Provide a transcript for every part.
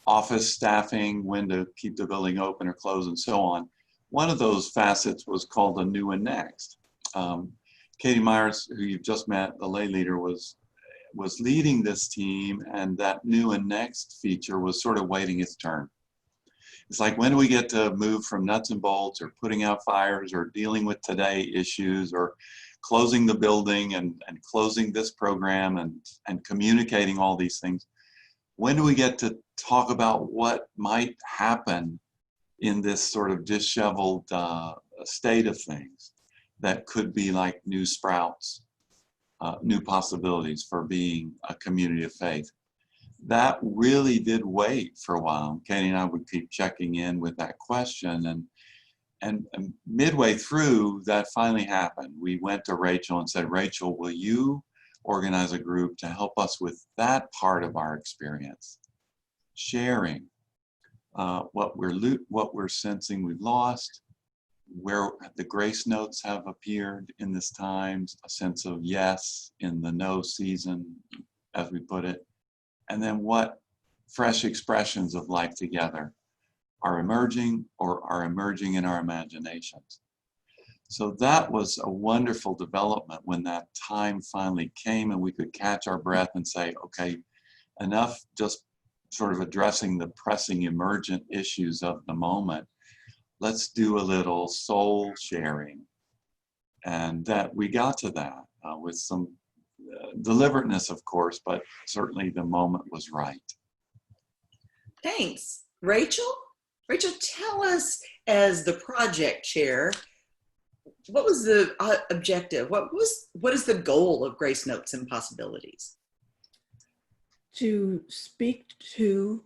office staffing, when to keep the building open or close, and so on. One of those facets was called a new and next. Katie Myers, who you've just met, the lay leader, was leading this team, and that new and next feature was sort of waiting its turn. It's like, when do we get to move from nuts and bolts or putting out fires or dealing with today issues or closing the building and closing this program and communicating all these things? When do we get to talk about what might happen in this sort of disheveled state of things that could be like new sprouts, new possibilities for being a community of faith? That really did wait for a while. Katie and I would keep checking in with that question, and midway through, that finally happened. We went to Rachel and said, Rachel, will you organize a group to help us with that part of our experience, sharing what we're sensing we've lost, where the grace notes have appeared in this time, a sense of yes in the no season, as we put it, and then what fresh expressions of life together are emerging or are emerging in our imaginations. So that was a wonderful development when that time finally came and we could catch our breath and say, okay, enough just sort of addressing the pressing emergent issues of the moment. Let's do a little soul sharing. And that we got to that with some deliberateness, of course, but certainly the moment was right. Thanks. Rachel? Rachel, tell us, as the project chair, what was the objective? What is the goal of Grace Notes and Possibilities? To speak to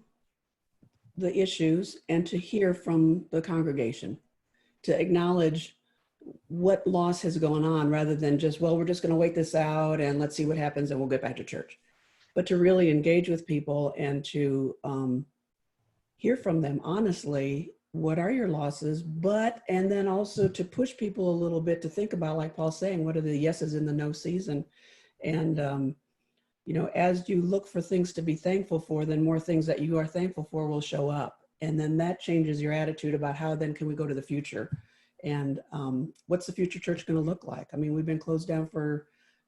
the issues and to hear from the congregation, to acknowledge what loss has gone on, rather than just, well, we're just going to wait this out and let's see what happens and we'll get back to church. But to really engage with people and to hear from them honestly, what are your losses? And then also to push people a little bit to think about, like Paul's saying, what are the yeses in the no season? And you know, as you look for things to be thankful for, then more things that you are thankful for will show up. And then that changes your attitude about how then can we go to the future? And what's the future church going to look like? I mean, we've been closed down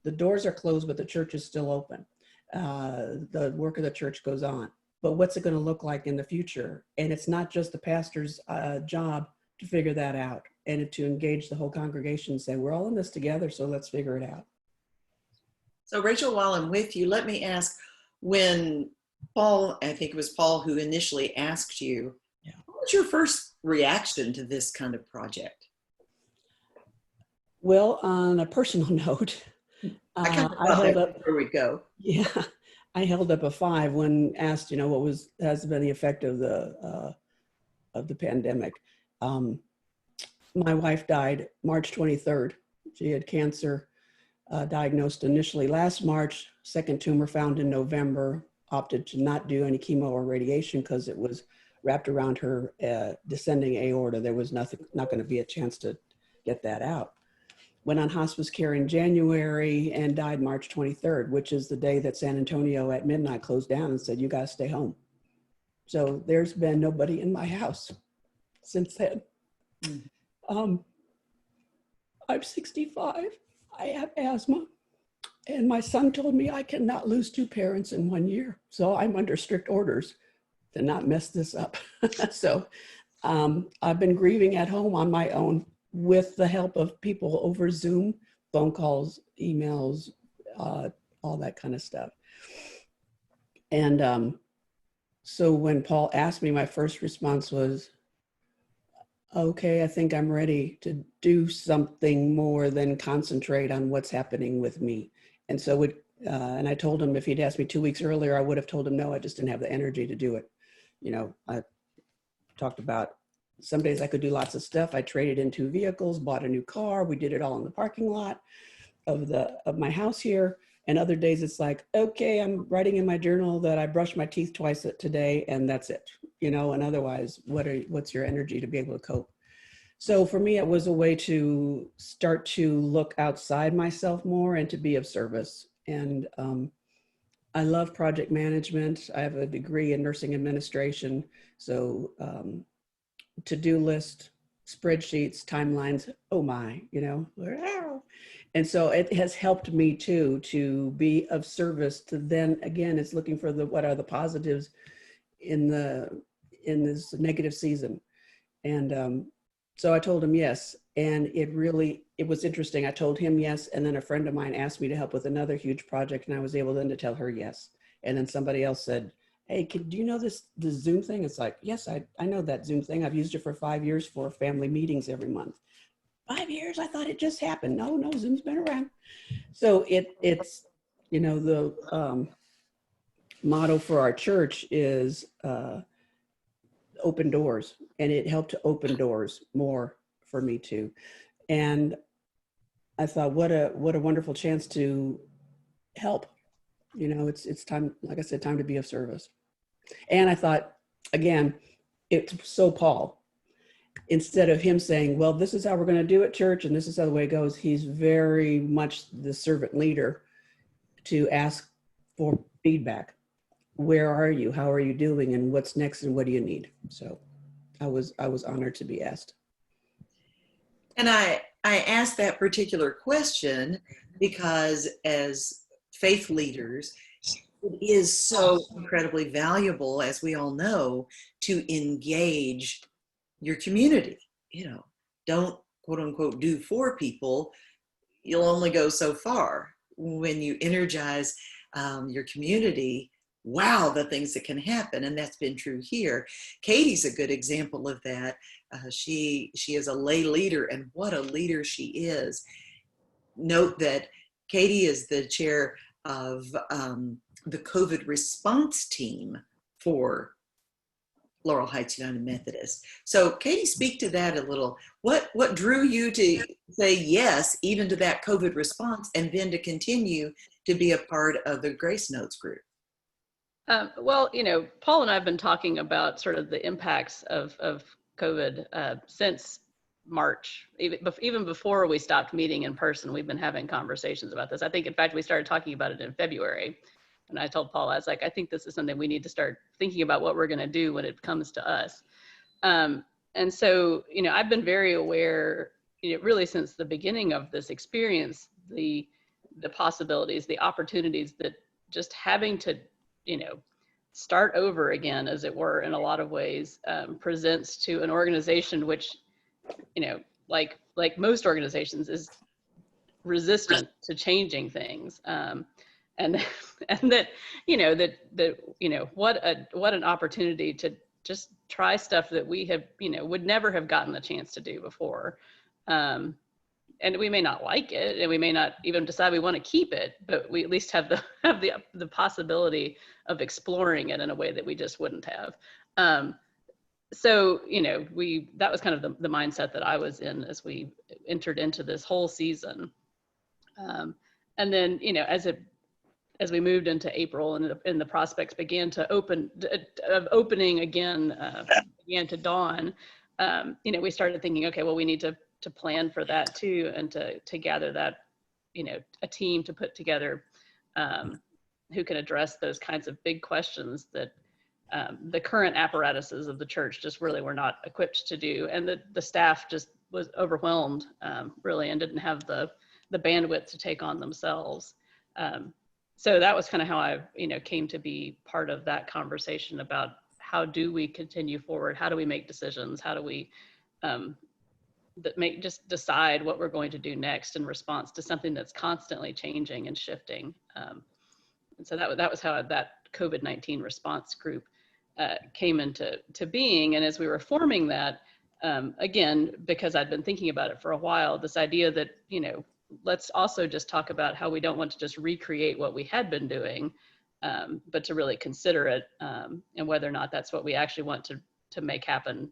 the doors are closed, but the church is still open. The work of the church goes on. But what's it going to look like in the future? And it's not just the pastor's job to figure that out and to engage the whole congregation and say, we're all in this together, so let's figure it out. So Rachel, while I'm with you, let me ask, when Paul, I think it was Paul who initially asked you, what was your first reaction to this kind of project? Well, on a personal note, I held up, where we go. Yeah, I held up a 5 when asked, you know, what has been the effect of the pandemic. My wife died March 23rd. She had cancer, diagnosed initially last March, second tumor found in November, opted to not do any chemo or radiation because it was wrapped around her descending aorta. There was not going to be a chance to get that out. Went on hospice care in January and died March 23rd, which is the day that San Antonio at midnight closed down and said, you guys stay home. So there's been nobody in my house since then. Mm-hmm. I'm 65, I have asthma, and my son told me I cannot lose 2 parents in 1 year. So I'm under strict orders to not mess this up. So I've been grieving at home on my own with the help of people over Zoom, phone calls, emails, all that kind of stuff. And so when Paul asked me, my first response was, okay, I think I'm ready to do something more than concentrate on what's happening with me. And so and I told him if he'd asked me 2 weeks earlier, I would have told him no, I just didn't have the energy to do it. You know, I talked about some days I could do lots of stuff. I traded in 2 vehicles, bought a new car. We did it all in the parking lot of my house here. And other days it's like, okay, I'm writing in my journal that I brushed my teeth twice today and that's it, you know, and otherwise what's your energy to be able to cope? So for me, it was a way to start to look outside myself more and to be of service. And I love project management. I have a degree in nursing administration. So to-do list, spreadsheets, timelines, oh my, you know. And so it has helped me too, to be of service to then, again, it's looking for what are the positives in this negative season. And so I told him yes. And it was interesting. I told him yes. And then a friend of mine asked me to help with another huge project. And I was able then to tell her yes. And then somebody else said, hey, do you know this Zoom thing? It's like, yes, I know that Zoom thing. I've used it for 5 years for family meetings every month. 5 years? I thought it just happened. No, Zoom's been around. So it's, you know, the motto for our church is open doors, and it helped to open doors more for me too. And I thought, what a wonderful chance to help. You know, it's time, like I said, time to be of service. And I thought, again, it's so Paul. Instead of him saying, well, this is how we're going to do it, church, and this is how the way it goes, he's very much the servant leader to ask for feedback. Where are you? How are you doing? And what's next? And what do you need? So I was honored to be asked. And I asked that particular question because as faith leaders, it is so incredibly valuable, as we all know, to engage your community. You know, don't quote unquote do for people. You'll only go so far. When you energize your community, wow, the things that can happen. And that's been true here. Katie's a good example of that. She is a lay leader, and what a leader she is. Note that Katie is the chair of the COVID response team for Laurel Heights United Methodist. So Katie, speak to that a little. What drew you to say yes, even to that COVID response, and then to continue to be a part of the Grace Notes group? Well, you know, Paul and I have been talking about sort of the impacts of COVID since March, even before we stopped meeting in person. We've been having conversations about this. I think, in fact, we started talking about it in February. And I told Paul, I was like, I think this is something we need to start thinking about what we're going to do when it comes to us. And so, you know, I've been very aware, you know, really since the beginning of this experience, the possibilities, the opportunities that just having to, you know, start over again, as it were, in a lot of ways, presents to an organization which, you know, like most organizations, is resistant to changing things. And that, you know, what an opportunity to just try stuff that we have, you know, would never have gotten the chance to do before. And we may not like it, and we may not even decide we want to keep it, but we at least have the possibility of exploring it in a way that we just wouldn't have. So, you know, that was kind of the mindset that I was in as we entered into this whole season. And then, you know, as we moved into April and the prospects began to opening again, began to dawn, you know, we started thinking, okay, well, we need to plan for that too, and to gather that, you know, a team to put together who can address those kinds of big questions that the current apparatuses of the church just really were not equipped to do. And the staff just was overwhelmed, really, and didn't have the bandwidth to take on themselves. So that was kind of how I, you know, came to be part of that conversation about how do we continue forward? How do we make decisions? How do we just decide what we're going to do next in response to something that's constantly changing and shifting? And so that was how that COVID-19 response group came into being. And as we were forming that, again, because I'd been thinking about it for a while, this idea that, you know, let's also just talk about how we don't want to just recreate what we had been doing, but to really consider it, and whether or not that's what we actually want to make happen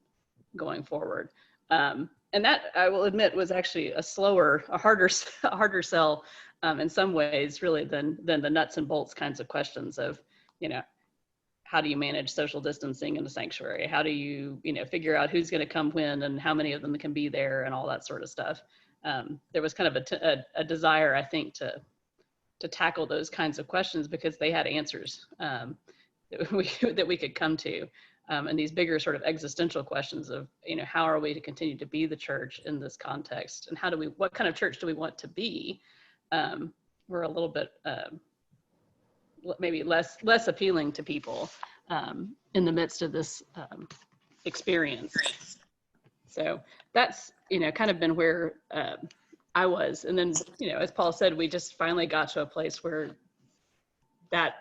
going forward. And that, I will admit, was actually a harder sell in some ways, really, than the nuts and bolts kinds of questions of, you know, how do you manage social distancing in a sanctuary? How do you, you know, figure out who's going to come when and how many of them can be there and all that sort of stuff. There was kind of a desire, I think, tackle those kinds of questions because they had answers that we could come to. And these bigger sort of existential questions of, how are we to continue to be the church in this context, and what kind of church do we want to be? Were a little bit maybe less appealing to people in the midst of this experience. So that's, kind of been where I was. And then, as Paul said, we just finally got to a place where that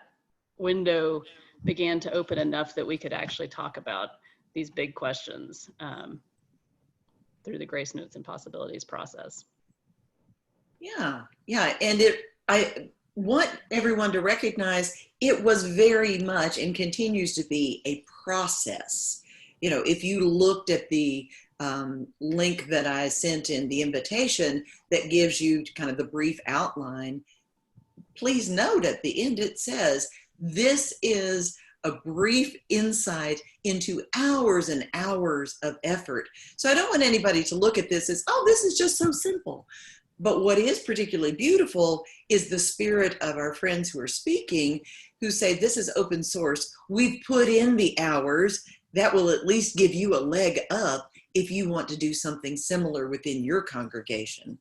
window began to open enough that we could actually talk about these big questions through the Grace Notes and Possibilities process. Yeah. And I want everyone to recognize it was very much and continues to be a process. If you looked at the link that I sent in the invitation that gives you kind of the brief outline, please note at the end it says, this is a brief insight into hours and hours of effort. So I don't want anybody to look at this as, oh, this is just so simple. But what is particularly beautiful is the spirit of our friends who are speaking, who say, this is open source. We've put in the hours. That will at least give you a leg up if you want to do something similar within your congregation.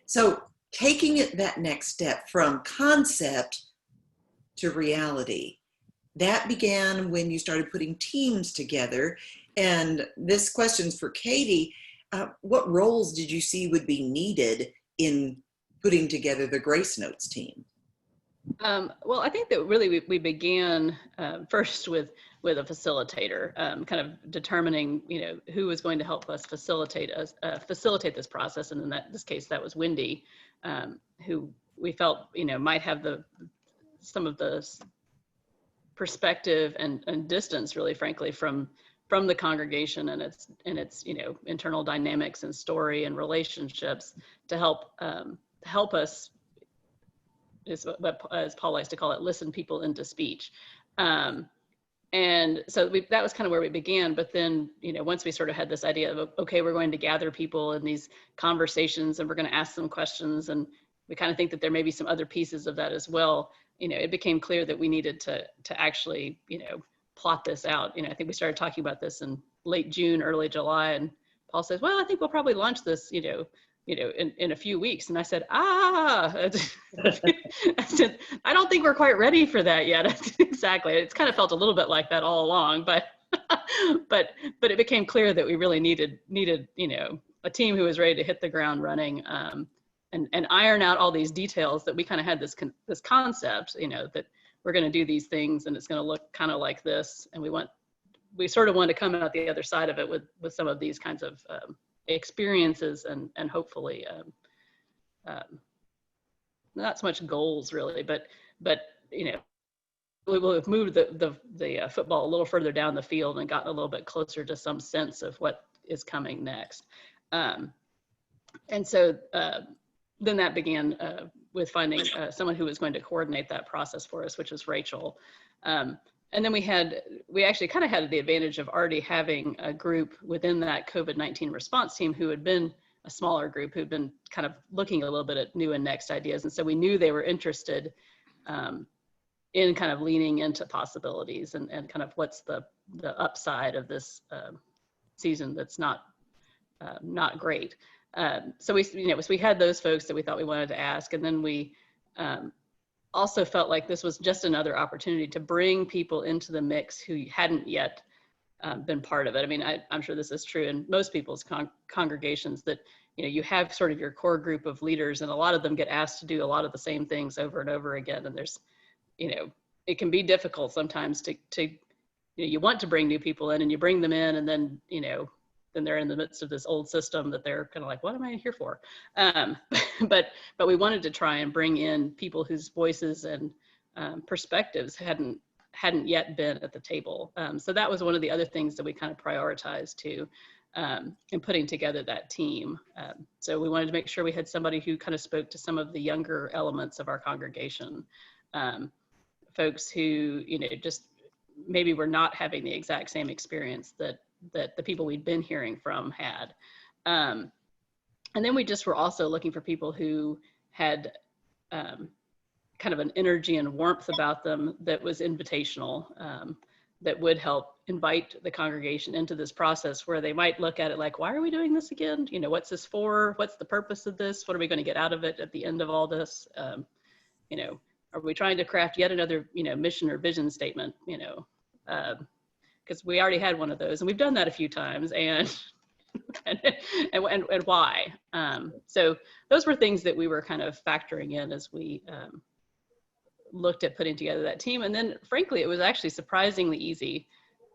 So taking it that next step from concept to reality, that began when you started putting teams together. And this question's for Katie. What roles did you see would be needed in putting together the Grace Notes team? Well, I think that really we began first with a facilitator, kind of determining, who was going to help us facilitate this process. And in this case, that was Wyndee, who we felt, might have some of the perspective and distance, really, frankly, from the congregation and its internal dynamics and story and relationships to help us, as Paul likes to call it, listen people into speech. And so that was kind of where we began. But then, once we sort of had this idea of, okay, we're going to gather people in these conversations and we're going to ask them questions, and we kind of think that there may be some other pieces of that as well. It became clear that we needed to actually, plot this out. I think we started talking about this in late June, early July, and Paul says, well, I think we'll probably launch this, in a few weeks. And I said, I said, I don't think we're quite ready for that yet. Exactly. It's kind of felt a little bit like that all along, but it became clear that we really needed, a team who was ready to hit the ground running, and iron out all these details that we kind of had this concept, that we're going to do these things and it's going to look kind of like this. And we sort of want to come out the other side of it with some of these kinds of experiences and hopefully not so much goals really, but we will have moved the football a little further down the field and gotten a little bit closer to some sense of what is coming next. And so then that began with finding someone who was going to coordinate that process for us, which was Rachel. And then we actually kind of had the advantage of already having a group within that COVID-19 response team who had been a smaller group, who'd been kind of looking a little bit at new and next ideas. And so we knew they were interested in kind of leaning into possibilities and kind of what's the upside of this season that's not great. So we had those folks that we thought we wanted to ask. And then we also felt like this was just another opportunity to bring people into the mix who hadn't yet been part of it. I mean, I'm sure this is true in most people's congregations, that you have sort of your core group of leaders, and a lot of them get asked to do a lot of the same things over and over again. And there's, it can be difficult sometimes to you want to bring new people in, and you bring them in, and then then they're in the midst of this old system that they're kind of like, what am I here for? But we wanted to try and bring in people whose voices and perspectives hadn't yet been at the table. So that was one of the other things that we kind of prioritized too, in putting together that team. So we wanted to make sure we had somebody who kind of spoke to some of the younger elements of our congregation, folks who, just maybe were not having the exact same experience that the people we'd been hearing from had. And then we just were also looking for people who had kind of an energy and warmth about them that was invitational, that would help invite the congregation into this process where they might look at it like, why are we doing this again? You know, what's this for? What's the purpose of this? What are we going to get out of it at the end of all this? You know, are we trying to craft yet another, you know, mission or vision statement, you know, because we already had one of those and we've done that a few times, and and why? So those were things that we were kind of factoring in as we looked at putting together that team. And then frankly, it was actually surprisingly easy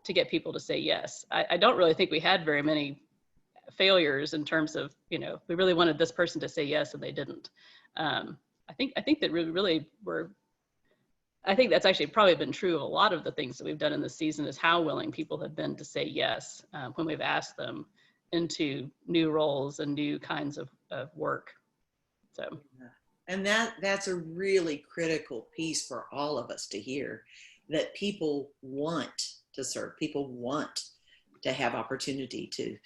to get people to say yes. I don't really think we had very many failures in terms of, you know, we really wanted this person to say yes and they didn't. I think that really were, I think that's actually probably been true of a lot of the things that we've done in this season, is how willing people have been to say yes when we've asked them into new roles and new kinds of work. So. And that's a really critical piece for all of us to hear, that people want to serve, people want to have opportunity to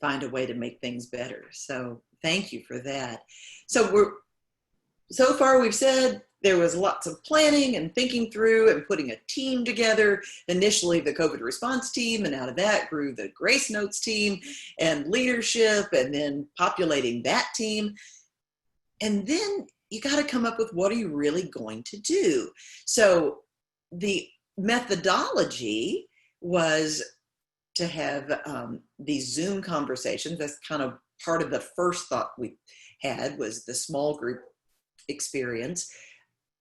find a way to make things better. So thank you for that. So far we've said there was lots of planning and thinking through and putting a team together. Initially the COVID response team, and out of that grew the Grace Notes team and leadership, and then populating that team. And then you got to come up with, what are you really going to do? So the methodology was to have these Zoom conversations. That's kind of part of the first thought we had, was the small group experience.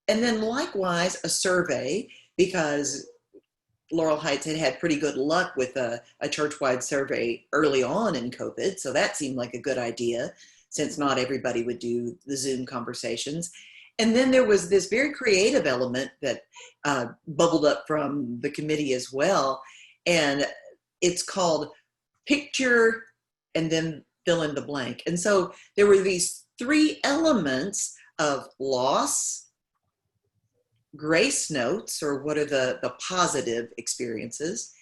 And then likewise a survey, because Laurel Heights had pretty good luck with a church-wide survey early on in COVID. So that seemed like a good idea, since not everybody would do the Zoom conversations. And then there was this very creative element that bubbled up from the committee as well. And it's called picture and then fill in the blank. And so there were these three elements of loss, grace notes, or what are the positive experiences,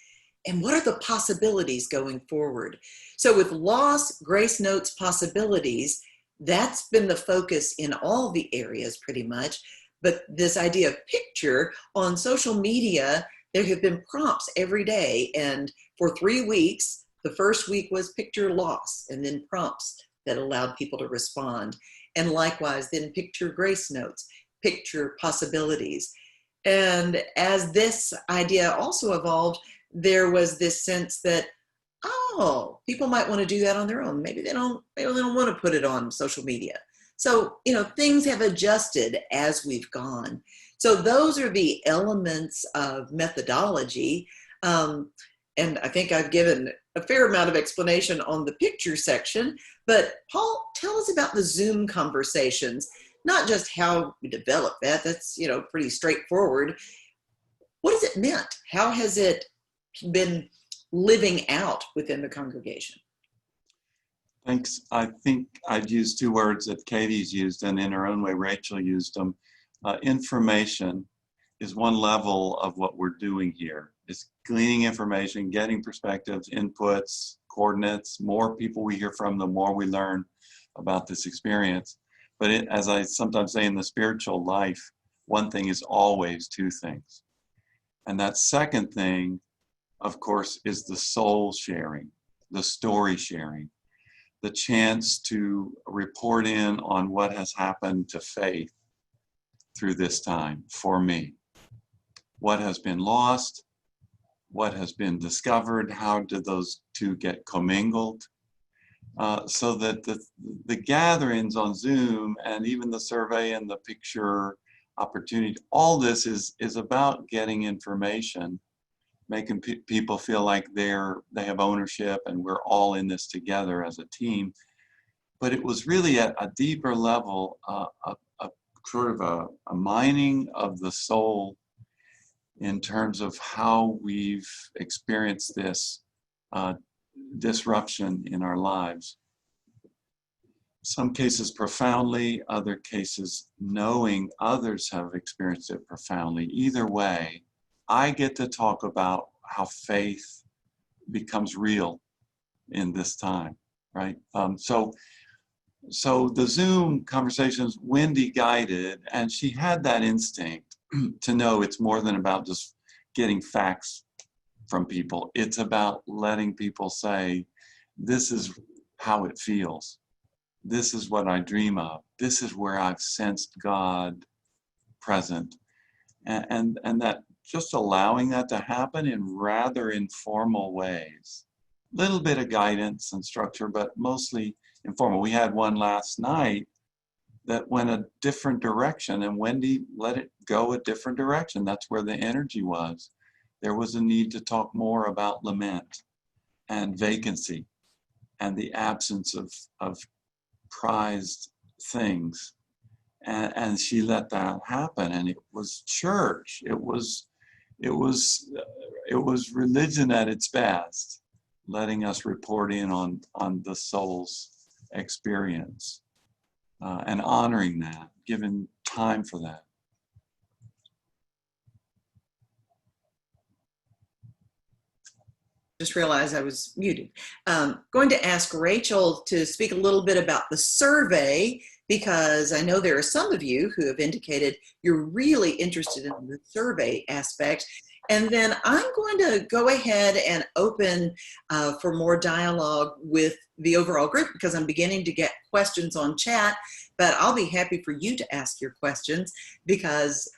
and what are the possibilities going forward. So with loss, grace notes, possibilities, that's been the focus in all the areas pretty much. But this idea of picture, on social media, there have been prompts every day. And for 3 weeks, the first week was picture loss, and then prompts that allowed people to respond. And likewise, then picture grace notes, picture possibilities. And as this idea also evolved, there was this sense that, oh, people might want to do that on their own. Maybe they don't want to put it on social media. So, you know, things have adjusted as we've gone. So those are the elements of methodology. And I think I've given a fair amount of explanation on the picture section, but Paul, tell us about the Zoom conversations, not just how we develop that. That's, you know, pretty straightforward. What has it meant? How has it been living out within the congregation? Thanks. I think I'd use two words that Katie's used, and in her own way, Rachel used them. Information is one level of what we're doing here. It's gleaning information, getting perspectives, inputs, coordinates. More people we hear from, the more we learn about this experience. But as I sometimes say in the spiritual life, one thing is always two things. And that second thing, of course, is the soul sharing, the story sharing, the chance to report in on what has happened to faith through this time for me. What has been lost, what has been discovered, how did those two get commingled? So that the gatherings on Zoom and even the survey and the picture opportunity, all this is about getting information, making people feel like they have ownership and we're all in this together as a team. But it was really at a deeper level, sort of a mining of the soul in terms of how we've experienced this disruption in our lives. Some cases profoundly, other cases knowing others have experienced it profoundly. Either way, I get to talk about how faith becomes real in this time, right? So So the Zoom conversations, Wyndee guided, and she had that instinct to know it's more than about just getting facts from people. It's about letting people say, this is how it feels. This is what I dream of. This is where I've sensed God present. And that just allowing that to happen in rather informal ways. Little bit of guidance and structure, but mostly informal. We had one last night that went a different direction, and Wyndee let it go a different direction. That's where the energy was. There was a need to talk more about lament and vacancy and the absence of prized things. And she let that happen, and it was church. It was religion at its best, letting us report in on the soul's experience, and honoring that, giving time for that. Just realized I was muted. Going to ask Rachel to speak a little bit about the survey, because I know there are some of you who have indicated you're really interested in the survey aspect. And then I'm going to go ahead and open for more dialogue with the overall group, because I'm beginning to get questions on chat, but I'll be happy for you to ask your questions, because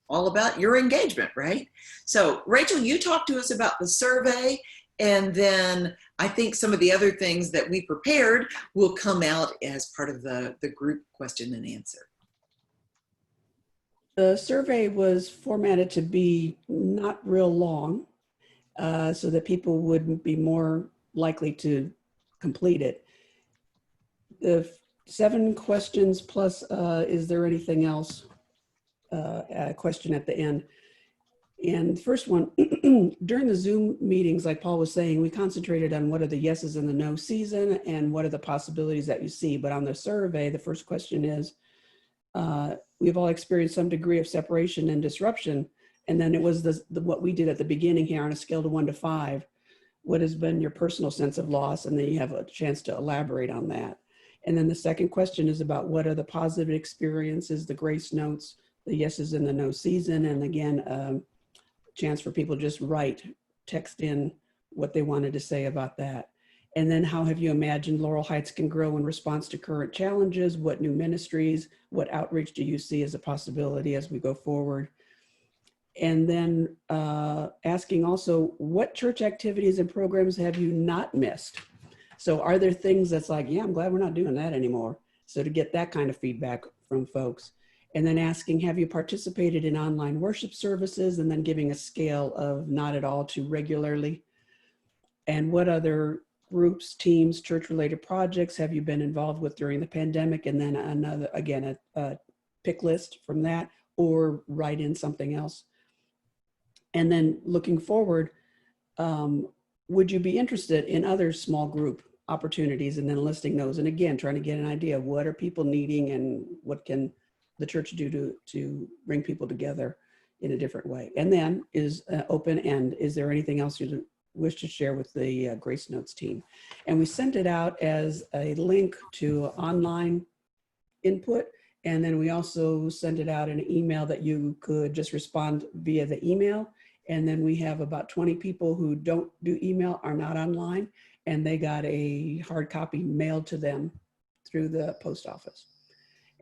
all about your engagement, right? So Rachel, you talk to us about the survey, and then I think some of the other things that we prepared will come out as part of the group question and answer. The survey was formatted to be not real long, so that people would be more likely to complete it. The 7 questions plus, is there anything else? A question at the end. And the first one, during the Zoom meetings, like Paul was saying, we concentrated on what are the yeses and the no season and what are the possibilities that you see. But on the survey, the first question is, we've all experienced some degree of separation and disruption. And then it was what we did at the beginning here on a scale of 1 to 5. What has been your personal sense of loss? And then you have a chance to elaborate on that. And then the second question is about what are the positive experiences, the grace notes, the yeses and the no season. And again, chance for people to just write, text in what they wanted to say about that. And then how have you imagined Laurel Heights can grow in response to current challenges? What new ministries, what outreach do you see as a possibility as we go forward? And then asking also, what church activities and programs have you not missed? So are there things that's like, yeah, I'm glad we're not doing that anymore. So to get that kind of feedback from folks. And then asking, have you participated in online worship services? And then giving a scale of not at all to regularly. And what other groups, teams, church-related projects have you been involved with during the pandemic? And then another, again, a pick list from that, or write in something else. And then looking forward, would you be interested in other small group opportunities? And then listing those. And again, trying to get an idea of what are people needing and what can the church do to bring people together in a different way. And then is open end. Is there anything else you wish to share with the Grace Notes team? And we sent it out as a link to online input. And then we also sent it out in an email that you could just respond via the email. And then we have about 20 people who don't do email, are not online, and they got a hard copy mailed to them through the post office.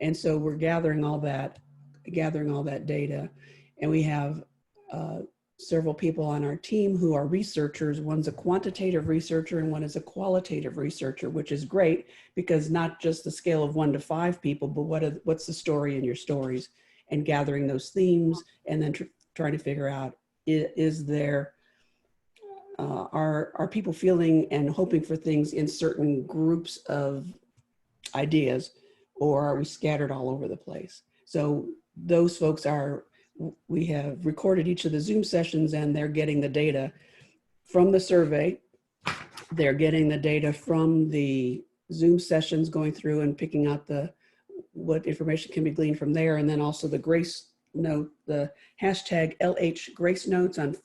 And so we're gathering all that data. And we have several people on our team who are researchers. One's a quantitative researcher and one is a qualitative researcher, which is great because not just the scale of 1 to 5 people, but what's the story in your stories, and gathering those themes, and then trying to figure out, is there, are people feeling and hoping for things in certain groups of ideas, or are we scattered all over the place? So those folks we have recorded each of the Zoom sessions, and they're getting the data from the survey. They're getting the data from the Zoom sessions, going through and picking out what information can be gleaned from there. And then also the Grace Note, the hashtag LH Grace Notes on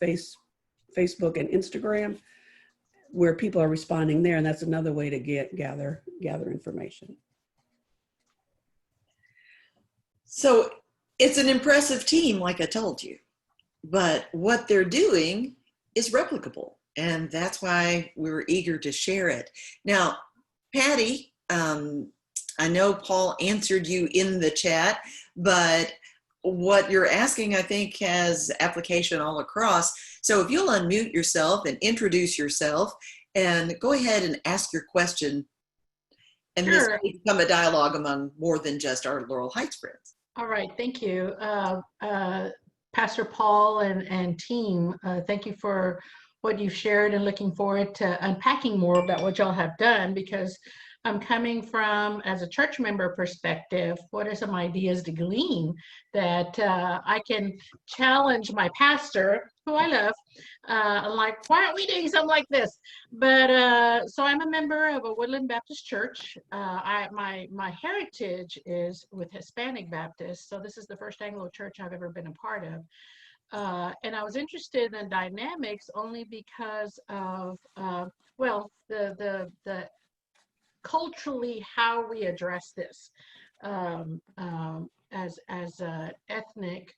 Facebook and Instagram, where people are responding there. And that's another way to gather information. So it's an impressive team, like I told you, but what they're doing is replicable. And that's why we were eager to share it. Now, Patty, I know Paul answered you in the chat, but what you're asking, I think, has application all across. So if you'll unmute yourself and introduce yourself and go ahead and ask your question. And this Sure. may become a dialogue among more than just our Laurel Heights friends. All right, thank you. Pastor Paul and team, thank you for what you've shared and looking forward to unpacking more about what y'all have done, because I'm coming from, as a church member perspective, what are some ideas to glean that I can challenge my pastor, who I love. I'm like, why aren't we doing something like this? But so I'm a member of a Woodland Baptist church. My heritage is with Hispanic Baptists, so this is the first Anglo church I've ever been a part of. And I was interested in dynamics only because of, well, the culturally how we address this as ethnic.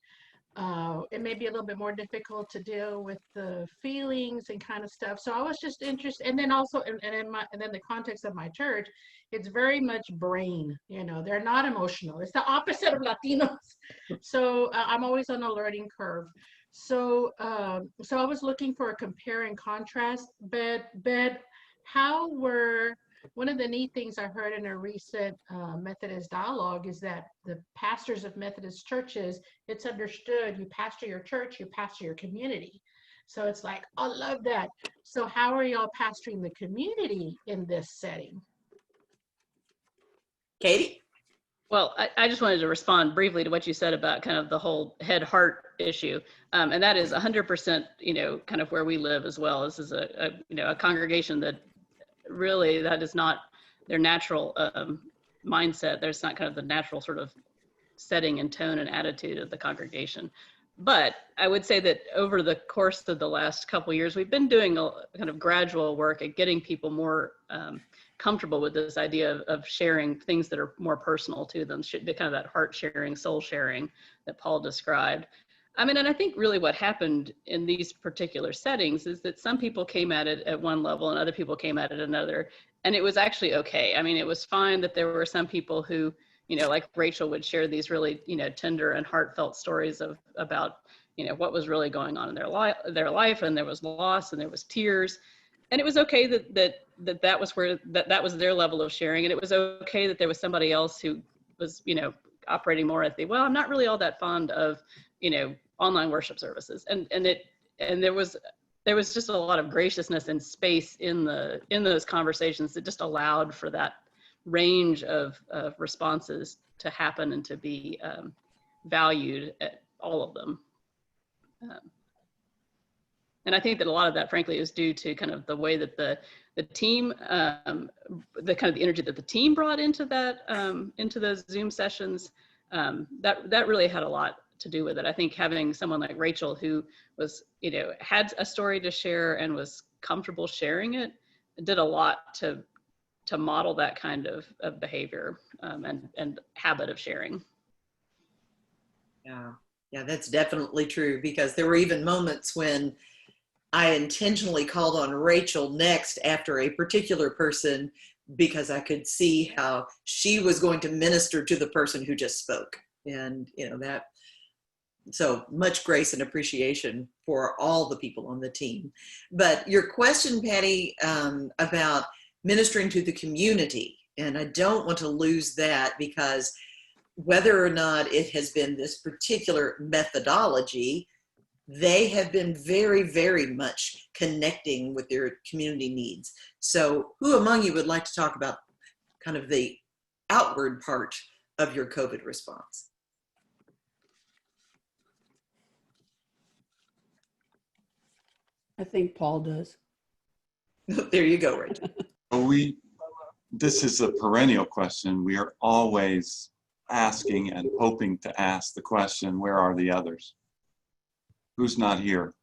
It may be a little bit more difficult to deal with the feelings and kind of stuff. So I was just interested, and then also, and then the context of my church, it's very much brain. You know, they're not emotional. It's the opposite of Latinos. So I'm always on a learning curve. So so I was looking for a compare and contrast. But how were one of the neat things I heard in a recent Methodist dialogue is that the pastors of Methodist churches, it's understood you pastor your church, you pastor your community. So it's like, I love that. So how are y'all pastoring the community in this setting? Katie? Well, I just wanted to respond briefly to what you said about kind of the whole head-heart issue. And that is 100%, you know, kind of where we live as well. This is a you know, a congregation that really, that is not their natural mindset. There's not kind of the natural sort of setting and tone and attitude of the congregation. But I would say that over the course of the last couple of years, we've been doing a kind of gradual work at getting people more comfortable with this idea of sharing things that are more personal to them, should be kind of that heart sharing, soul sharing that Paul described. I mean, and I think really what happened in these particular settings is that some people came at it at one level and other people came at it another, and it was actually okay. I mean, it was fine that there were some people who, you know, like Rachel would share these really, you know, tender and heartfelt stories about, you know, what was really going on in their life, and there was loss and there was tears, and it was okay that was where that was their level of sharing, and it was okay that there was somebody else who was, you know, operating more at the, well, I'm not really all that fond of, you know, online worship services, and there was just a lot of graciousness and space in those conversations that just allowed for that range of responses to happen and to be valued at all of them. And I think that a lot of that, frankly, is due to kind of the way that the team, the kind of the energy that the team brought into that, into those Zoom sessions, that really had a lot to do with it. I think having someone like Rachel who was, you know, had a story to share and was comfortable sharing it, did a lot to model that kind of behavior and habit of sharing. Yeah, that's definitely true, because there were even moments when I intentionally called on Rachel next after a particular person because I could see how she was going to minister to the person who just spoke. And, you know, that, so much grace and appreciation for all the people on the team. But your question, Patty, about ministering to the community, and I don't want to lose that, because whether or not it has been this particular methodology, they have been very, very much connecting with their community needs. So who among you would like to talk about kind of the outward part of your COVID response? I think Paul does. There you go, Rachel. This is a perennial question. We are always asking and hoping to ask the question, where are the others? Who's not here?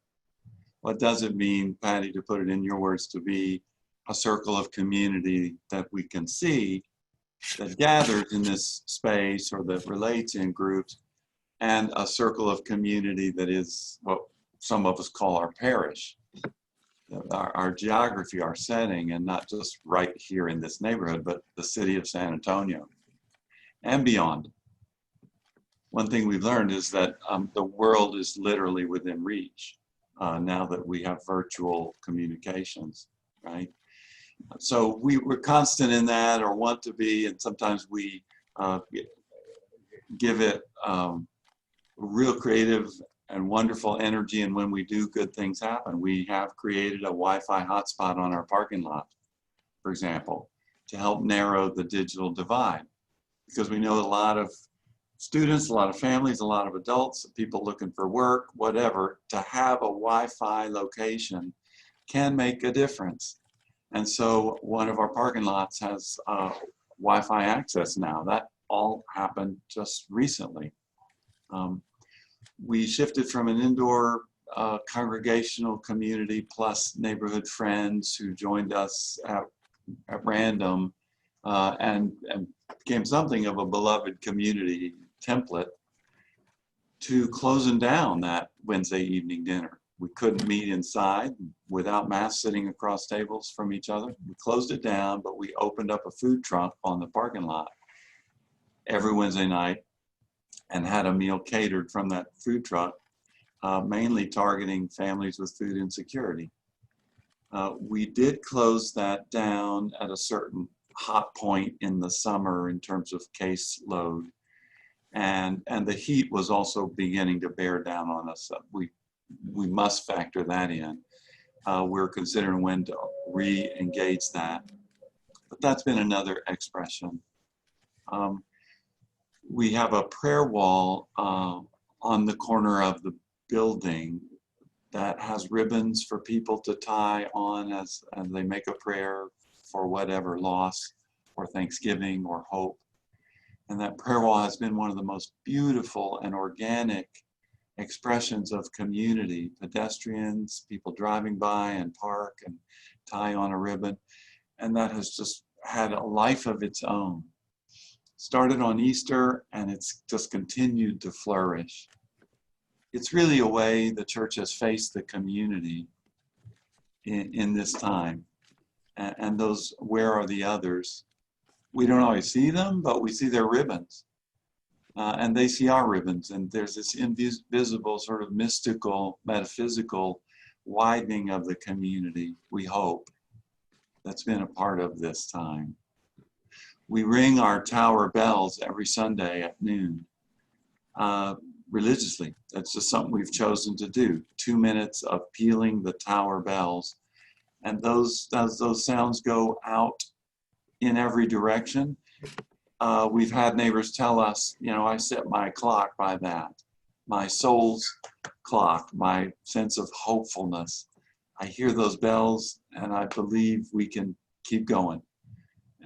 What does it mean, Patty, to put it in your words, to be a circle of community that we can see, that gathers in this space or that relates in groups, and a circle of community that is what some of us call our parish, our geography, our setting, and not just right here in this neighborhood, but the city of San Antonio and beyond. One thing we've learned is that the world is literally within reach now that we have virtual communications, right? So we're constant in that, or want to be, and sometimes we give it real creative and wonderful energy, and when we do, good things happen. We have created a Wi-Fi hotspot on our parking lot, for example, to help narrow the digital divide, because we know a lot of students, a lot of families, a lot of adults, people looking for work, whatever, to have a Wi-Fi location can make a difference. And so one of our parking lots has Wi-Fi access now. That all happened just recently. We shifted from an indoor congregational community plus neighborhood friends who joined us at random and became something of a beloved community template to closing down that Wednesday evening dinner. We couldn't meet inside without masks sitting across tables from each other. We closed it down, but we opened up a food truck on the parking lot every Wednesday night and had a meal catered from that food truck, mainly targeting families with food insecurity. We did close that down at a certain hot point in the summer in terms of case load. And the heat was also beginning to bear down on us. We must factor that in. We're considering when to re-engage that. But that's been another expression. We have a prayer wall on the corner of the building that has ribbons for people to tie on as they make a prayer for whatever loss or thanksgiving or hope. And that prayer wall has been one of the most beautiful and organic expressions of community. Pedestrians, people driving by and park and tie on a ribbon. And that has just had a life of its own. Started on Easter and it's just continued to flourish. It's really a way the church has faced the community in this time. And those, where are the others? We don't always see them, but we see their ribbons. And they see our ribbons. And there's this invisible, sort of mystical, metaphysical widening of the community, we hope, that's been a part of this time. We ring our tower bells every Sunday at noon, religiously. That's just something we've chosen to do. 2 minutes of pealing the tower bells. And those sounds go out in every direction. We've had neighbors tell us, you know, I set my clock by that. My soul's clock, my sense of hopefulness. I hear those bells and I believe we can keep going.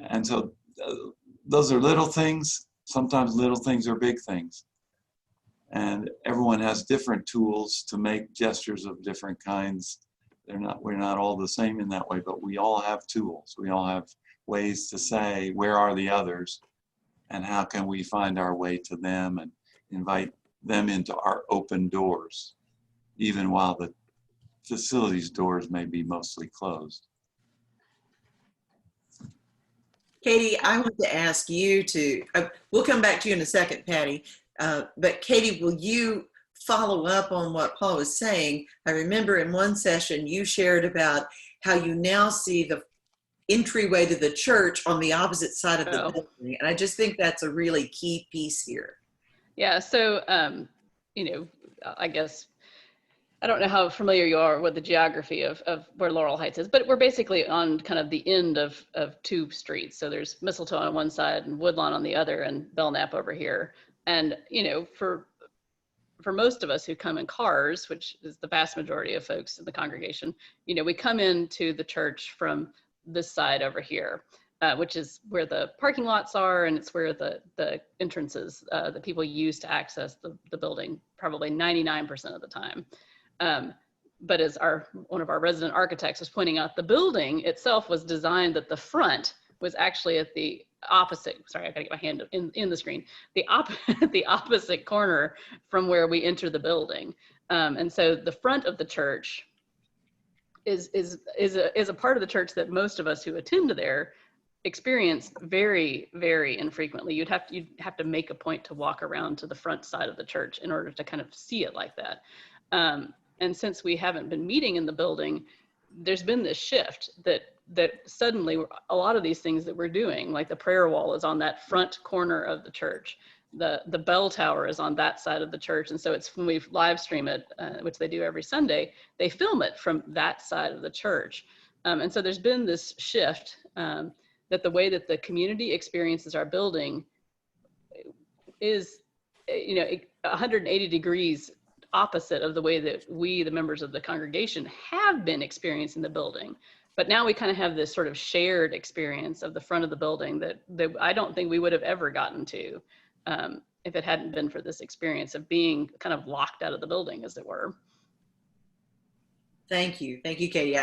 And so those are little things. Sometimes little things are big things. And everyone has different tools to make gestures of different kinds. We're not all the same in that way, but we all have tools. We all have ways to say, where are the others? And how can we find our way to them and invite them into our open doors, even while the facilities doors may be mostly closed. Katie, I want to ask you to, we'll come back to you in a second, Patty, but Katie, will you follow up on what Paul was saying? I remember in one session you shared about how you now see the entryway to the church on the opposite side of the building. And I just think that's a really key piece here. Yeah, so, you know, I guess, I don't know how familiar you are with the geography of where Laurel Heights is, but we're basically on kind of the end of two streets. So there's Mistletoe on one side and Woodlawn on the other and Belknap over here. And, you know, for most of us who come in cars, which is the vast majority of folks in the congregation, you know, we come into the church from this side over here, which is where the parking lots are, and it's where the entrances that people use to access the building probably 99% of the time. But as one of our resident architects was pointing out, the building itself was designed that the front was actually at the opposite, sorry, I gotta get my hand in the screen, the opposite corner from where we enter the building. And so the front of the church is a part of the church that most of us who attend there experience very, very infrequently. You'd have to make a point to walk around to the front side of the church in order to kind of see it like that. And since we haven't been meeting in the building, there's been this shift that suddenly a lot of these things that we're doing, like the prayer wall is on that front corner of the church. The bell tower is on that side of the church. And so it's when we live stream it, which they do every Sunday, they film it from that side of the church. And so there's been this shift that the way that the community experiences our building is, 180 degrees opposite of the way that we, the members of the congregation, have been experiencing the building. But now we kind of have this sort of shared experience of the front of the building that I don't think we would have ever gotten to if it hadn't been for this experience of being kind of locked out of the building, as it were. Thank you, Katie.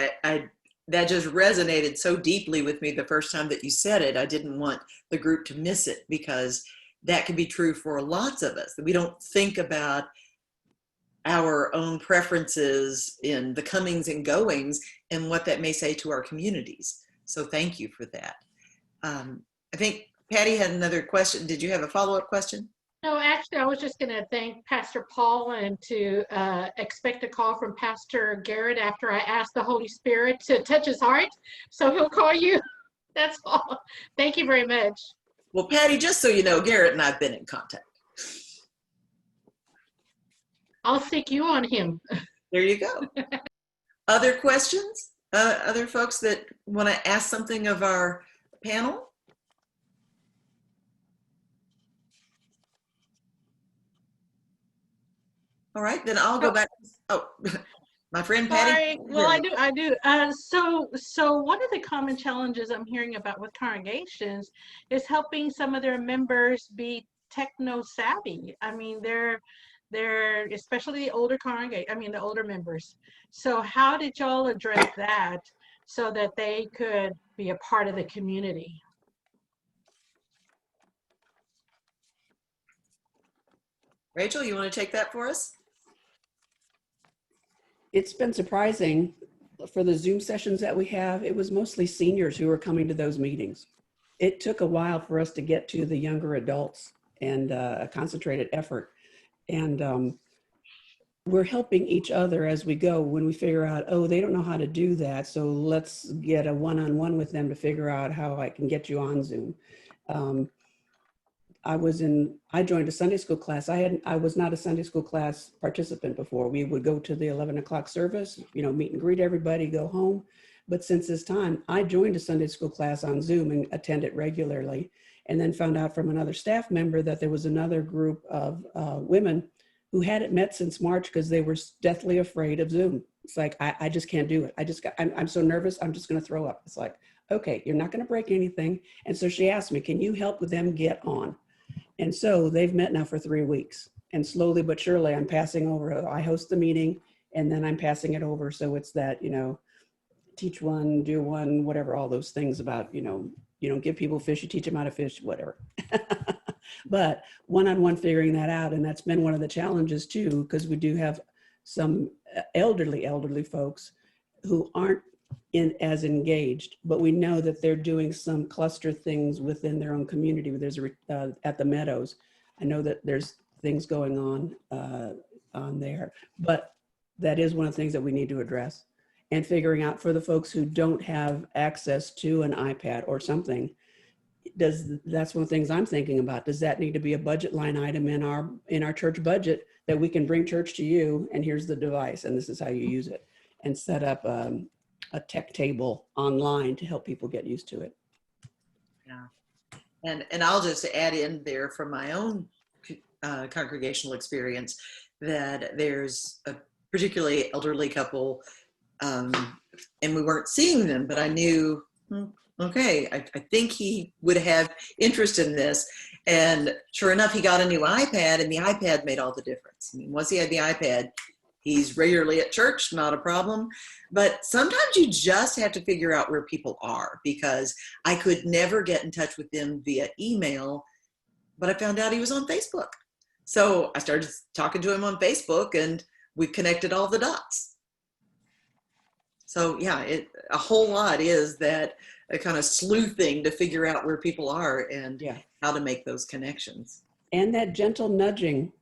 That just resonated so deeply with me the first time that you said it. I didn't want the group to miss it, because that can be true for lots of us, that we don't think about our own preferences in the comings and goings and what that may say to our communities. So thank you for that. I think Patty had another question. Did you have a follow-up question? No, actually, I was just going to thank Pastor Paul and to expect a call from Pastor Garrett after I ask the Holy Spirit to touch his heart. So he'll call you. That's all. Thank you very much. Well, Patty, just so you know, Garrett and I have been in contact. I'll stick you on him. There you go. Other questions? Other folks that want to ask something of our panel? All right, then I'll go back. Oh, my friend Patty. Sorry. Well, I do. So one of the common challenges I'm hearing about with congregations is helping some of their members be techno savvy. I mean, they're especially the older the older members. So how did y'all address that so that they could be a part of the community? Rachel, you want to take that for us? It's been surprising for the Zoom sessions that we have. It was mostly seniors who were coming to those meetings. It took a while for us to get to the younger adults and a concentrated effort. And we're helping each other as we go when we figure out, oh, they don't know how to do that. So let's get a one-on-one with them to figure out how I can get you on Zoom. I joined a Sunday school class. I was not a Sunday school class participant before. We would go to the 11 o'clock service, meet and greet everybody, go home. But since this time, I joined a Sunday school class on Zoom and attend it regularly, and then found out from another staff member that there was another group of women who hadn't met since March because they were deathly afraid of Zoom. It's like, I just can't do it. I'm so nervous, I'm just gonna throw up. It's like, okay, you're not gonna break anything. And so she asked me, can you help with them get on? And so they've met now for 3 weeks, and slowly but surely I'm passing over. I host the meeting and then I'm passing it over. So it's that, teach one, do one, whatever, all those things about, you don't give people fish, you teach them how to fish, whatever. But one-on-one figuring that out. And that's been one of the challenges too, because we do have some elderly folks who aren't as engaged, but we know that they're doing some cluster things within their own community. There's at the Meadows, I know that there's things going on there, but that is one of the things that we need to address. And figuring out for the folks who don't have access to an iPad or something, that's one of the things I'm thinking about. Does that need to be a budget line item in our church budget that we can bring church to you, and here's the device and this is how you use it, and set up a tech table online to help people get used to it. Yeah, and I'll just add in there from my own congregational experience that there's a particularly elderly couple, and we weren't seeing them, but I knew, okay, I think he would have interest in this. And sure enough, he got a new iPad, and the iPad made all the difference. I mean, once he had the iPad, He's regularly at church, not a problem. But sometimes you just have to figure out where people are, because I could never get in touch with them via email, but I found out he was on Facebook. So I started talking to him on Facebook, and we connected all the dots. So yeah, a whole lot is that a kind of sleuthing to figure out where people are and how to make those connections. And that gentle nudging,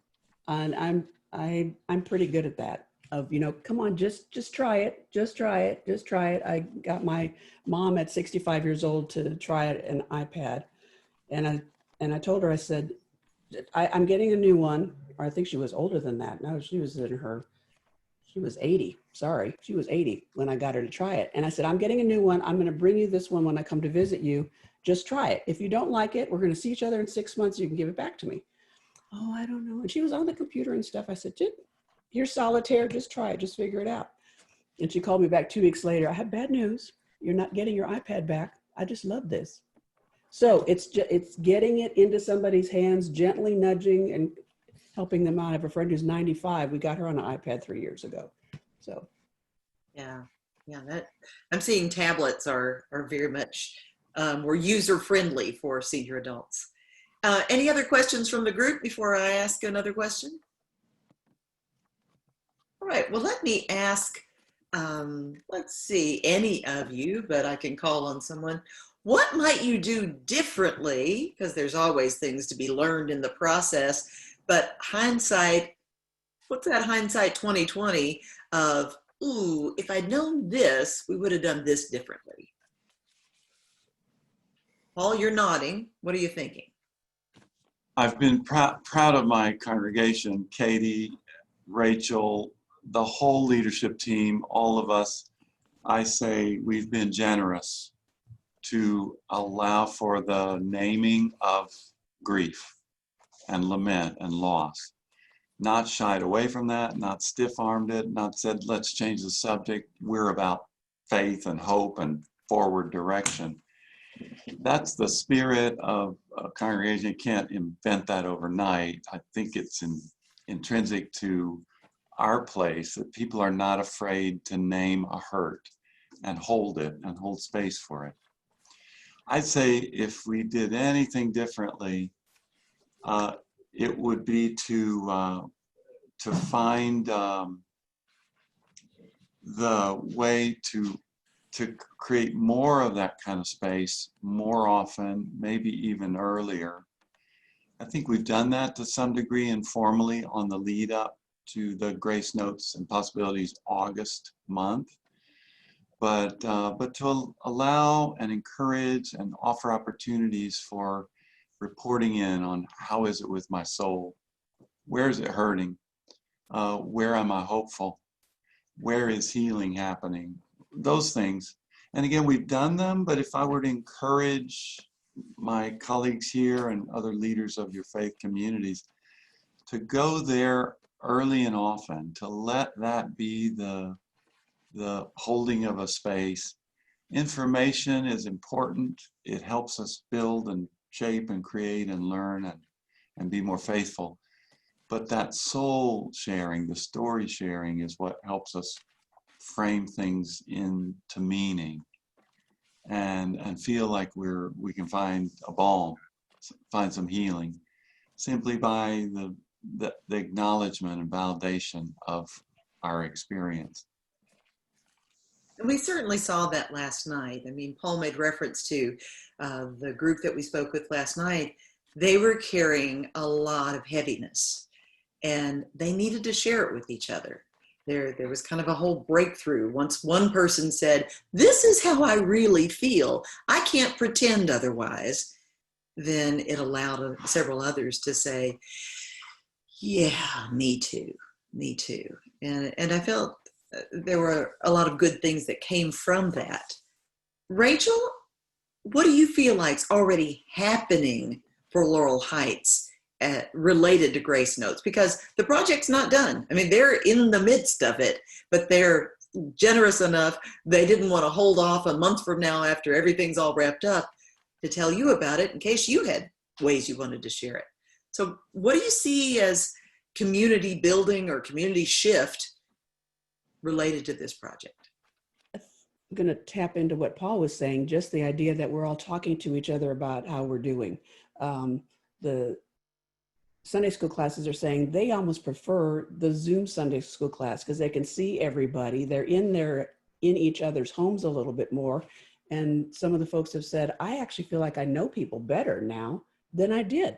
and I'm pretty good at that. Of, you know, come on, just try it, just try it, just try it. I got my mom at 65 years old to try an iPad, and I told her, I said, I'm getting a new one. Or I think she was older than that. No, she was 80. Sorry, she was 80 when I got her to try it. And I said, I'm getting a new one. I'm going to bring you this one when I come to visit you. Just try it. If you don't like it, we're going to see each other in 6 months. You can give it back to me. Oh, I don't know. And she was on the computer and stuff. I said, you're solitaire. Just try it. Just figure it out. And she called me back 2 weeks later. I have bad news. You're not getting your iPad back. I just love this. So it's getting it into somebody's hands, gently nudging and helping them out. I have a friend who's 95. We got her on an iPad 3 years ago. So. Yeah. That I'm seeing tablets are very much more user friendly for senior adults. Any other questions from the group before I ask another question? All right, well, let me ask, let's see, any of you, but I can call on someone. What might you do differently? Because there's always things to be learned in the process, but hindsight, what's that hindsight 2020 of, ooh, if I'd known this, we would have done this differently. Paul, you're nodding. What are you thinking? I've been proud of my congregation, Katie, Rachel, the whole leadership team, all of us. I say we've been generous to allow for the naming of grief and lament and loss. Not shied away from that, not stiff-armed it, not said, let's change the subject. We're about faith and hope and forward direction. That's the spirit of a congregation. You can't invent that overnight. I think it's intrinsic to our place that people are not afraid to name a hurt and hold it and hold space for it. I'd say if we did anything differently, it would be to find the way to create more of that kind of space more often, maybe even earlier. I think we've done that to some degree informally on the lead up to the Grace Notes and Possibilities August month. But to allow and encourage and offer opportunities for reporting in on how is it with my soul? Where is it hurting? Where am I hopeful? Where is healing happening? Those things. And again, we've done them, but if I were to encourage my colleagues here and other leaders of your faith communities to go there early and often, to let that be the holding of a space. Information is important. It helps us build and shape and create and learn and be more faithful. But that soul sharing, the story sharing, is what helps us frame things into meaning and feel like we can find a balm, find some healing, simply by the acknowledgement and validation of our experience. And we certainly saw that last night. I mean, Paul made reference to the group that we spoke with last night. They were carrying a lot of heaviness and they needed to share it with each other. There was kind of a whole breakthrough. Once one person said, this is how I really feel, I can't pretend otherwise, then it allowed several others to say, yeah, me too, me too. And I felt there were a lot of good things that came from that. Rachel, what do you feel like's already happening for Laurel Heights related to Grace Notes? Because the project's not done. I mean, they're in the midst of it, but they're generous enough. They didn't want to hold off a month from now after everything's all wrapped up to tell you about it in case you had ways you wanted to share it. So what do you see as community building or community shift related to this project? I'm going to tap into what Paul was saying, just the idea that we're all talking to each other about how we're doing. The Sunday school classes are saying they almost prefer the Zoom Sunday school class because they can see everybody. They're in each other's homes a little bit more. And some of the folks have said, I actually feel like I know people better now than I did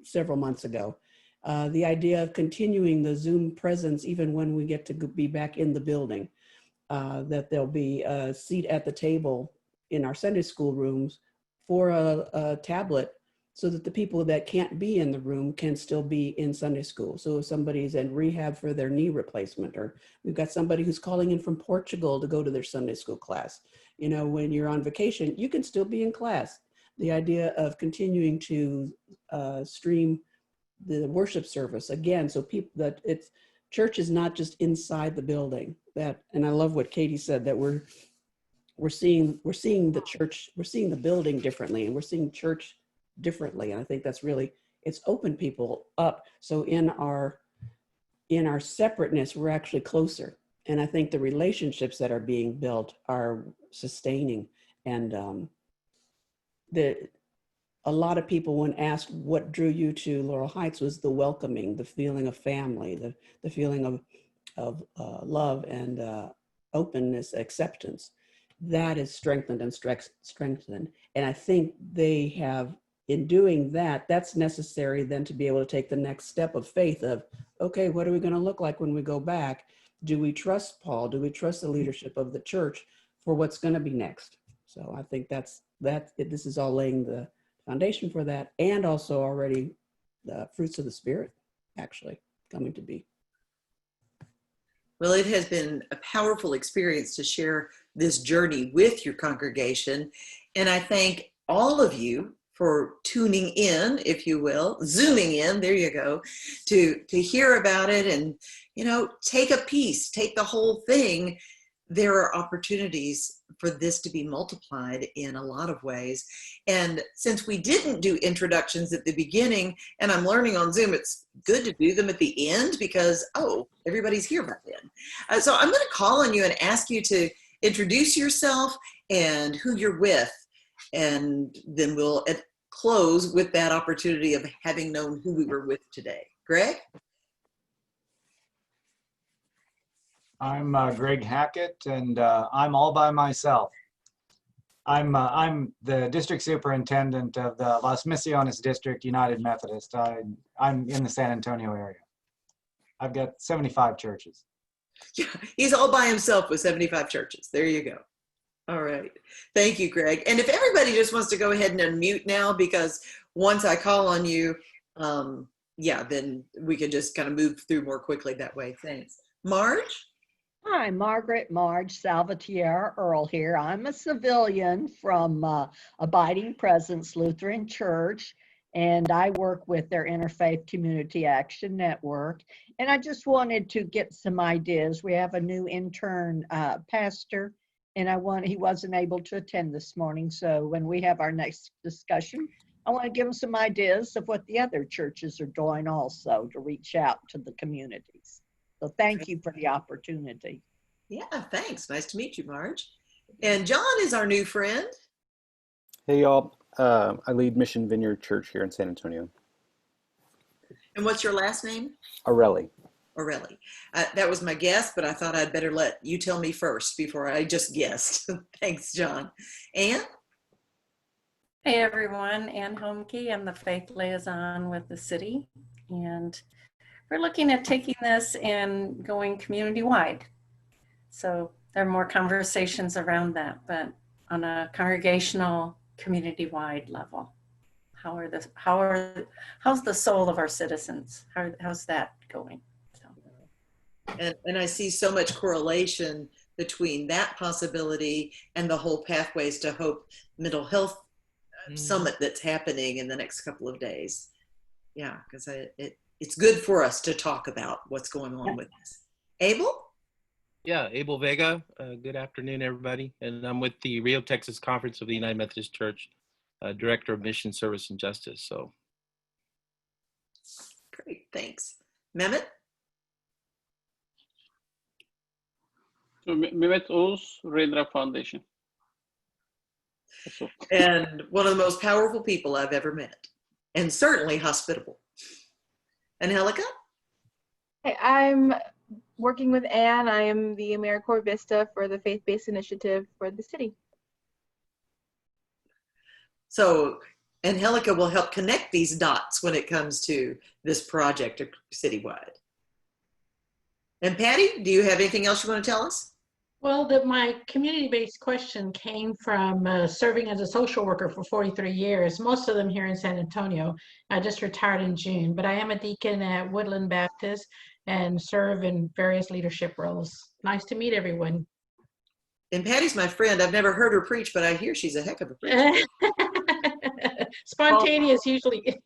several months ago. The idea of continuing the Zoom presence, even when we get to be back in the building, that there'll be a seat at the table in our Sunday school rooms for a tablet so that the people that can't be in the room can still be in Sunday school. So if somebody's in rehab for their knee replacement, or we've got somebody who's calling in from Portugal to go to their Sunday school class, you know, when you're on vacation, you can still be in class. The idea of continuing to stream the worship service again, so people that church is not just inside the building. That, and I love what Katie said, that we're seeing the church, we're seeing the building differently, and we're seeing church differently. And I think that's really, it's opened people up. So in our separateness, we're actually closer. And I think the relationships that are being built are sustaining. And a lot of people, when asked what drew you to Laurel Heights, was the welcoming, the feeling of family, the feeling of love and openness, acceptance. That is strengthened and strengthened. And I think they have, in doing that, that's necessary then to be able to take the next step of faith of, okay, what are we going to look like when we go back? Do we trust Paul? Do we trust the leadership of the church for what's going to be next? So I think this is all laying the foundation for that, and also already the fruits of the Spirit actually coming to be. Well, it has been a powerful experience to share this journey with your congregation. And I thank all of you for tuning in, if you will, zooming in, there you go, to hear about it and, you know, take a piece, take the whole thing. There are opportunities for this to be multiplied in a lot of ways. And since we didn't do introductions at the beginning, and I'm learning on Zoom, it's good to do them at the end because, oh, everybody's here by then. So I'm going to call on you and ask you to introduce yourself and who you're with. And then we'll close with that opportunity of having known who we were with today. Greg? I'm Greg Hackett, and I'm all by myself. I'm the district superintendent of the Las Misiones District United Methodist. I'm in the San Antonio area. I've got 75 churches. Yeah, he's all by himself with 75 churches. There you go. All right. Thank you, Greg. And if everybody just wants to go ahead and unmute now, because once I call on you, yeah, then we can just kind of move through more quickly that way. Thanks. Marge? Hi, Marge Salvatierre Earl here. I'm a civilian from Abiding Presence Lutheran Church, and I work with their Interfaith Community Action Network. And I just wanted to get some ideas. We have a new intern pastor, and he wasn't able to attend this morning. So when we have our next discussion, I want to give him some ideas of what the other churches are doing also to reach out to the communities. So thank you for the opportunity. Yeah, thanks. Nice to meet you, Marge. And John is our new friend. Hey, y'all. I lead Mission Vineyard Church here in San Antonio. And what's your last name? Arelli. Laurel. That was my guess, but I thought I'd better let you tell me first before I just guessed. Thanks, John. Ann? Hey everyone, Ann Homke. I'm the faith liaison with the city, and we're looking at taking this and going community-wide. So there are more conversations around that, but on a congregational, community-wide level. How's the soul of our citizens? How's that going? So. And I see so much correlation between that possibility and the whole Pathways to Hope mental health summit that's happening in the next couple of days. Yeah, because it's good for us to talk about what's going on with this. Abel? Yeah, Abel Vega. Good afternoon, everybody. And I'm with the Rio, Texas Conference of the United Methodist Church, Director of Mission Service and Justice. So, great, thanks. Mehmet? So Mehmet Oğuz, Raindrop Foundation. So, And one of the most powerful people I've ever met, and certainly hospitable. Angelica? Hey, I'm working with Anne. I am the AmeriCorps Vista for the faith-based initiative for the city. So Angelica will help connect these dots when it comes to this project citywide. And Patty, do you have anything else you want to tell us? Well, my community-based question came from serving as a social worker for 43 years, most of them here in San Antonio. I just retired in June, but I am a deacon at Woodland Baptist and serve in various leadership roles. Nice to meet everyone. And Patty's my friend. I've never heard her preach, but I hear she's a heck of a preacher. Spontaneous usually.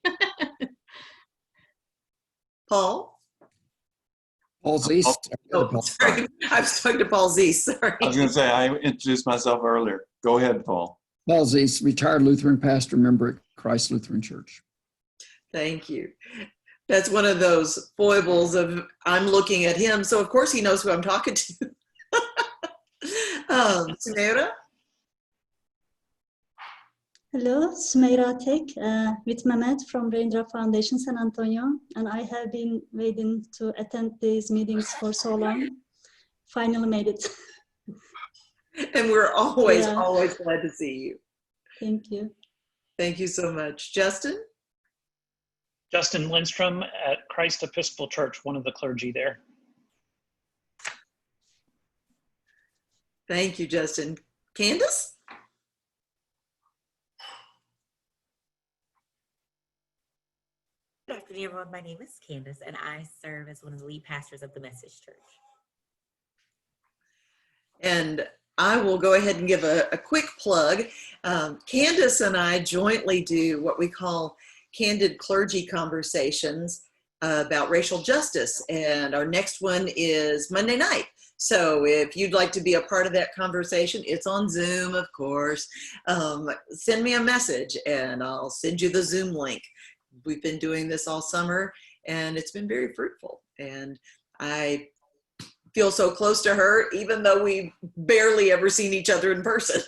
Paul? Paul Zeese. Oh, sorry. I was talking to Paul Zeese. Sorry. I was going to say, I introduced myself earlier. Go ahead, Paul. Paul Zeese, retired Lutheran pastor, member at Christ Lutheran Church. Thank you. That's one of those foibles of I'm looking at him, so of course he knows who I'm talking to. Sumeira? Hello, Sumeira Tek with Mehmet from Raindrop Foundation San Antonio, and I have been waiting to attend these meetings for so long. Finally made it. And we're always glad to see you. Thank you. Thank you so much. Justin? Justin Lindstrom at Christ Episcopal Church, one of the clergy there. Thank you, Justin. Candace? Good afternoon, everyone. My name is Candace, and I serve as one of the lead pastors of the Methodist Church. And I will go ahead and give a quick plug. Candace and I jointly do what we call Candid Clergy Conversations about racial justice. And our next one is Monday night. So if you'd like to be a part of that conversation, it's on Zoom, of course. Send me a message and I'll send you the Zoom link. We've been doing this all summer and it's been very fruitful. And I feel so close to her, even though we've barely ever seen each other in person.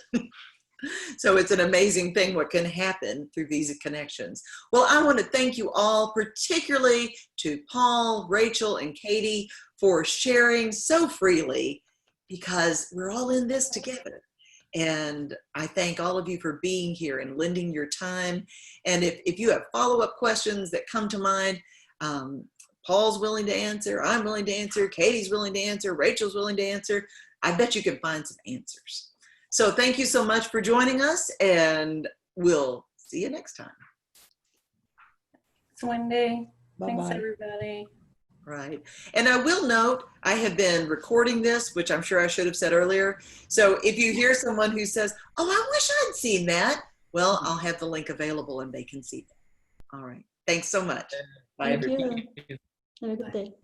So it's an amazing thing what can happen through these connections. Well, I want to thank you all, particularly to Paul, Rachel, and Katie for sharing so freely, because we're all in this together. And I thank all of you for being here and lending your time. And if you have follow-up questions that come to mind, Paul's willing to answer, I'm willing to answer, Katie's willing to answer, Rachel's willing to answer. I bet you can find some answers. So thank you so much for joining us, and we'll see you next time. Thanks, Wendy. Bye-bye. Thanks, everybody. Right. And I will note, I have been recording this, which I'm sure I should have said earlier. So if you hear someone who says, oh, I wish I'd seen that, well, I'll have the link available and they can see that. All right. Thanks so much. Bye, Thank everybody. you. Have a good day.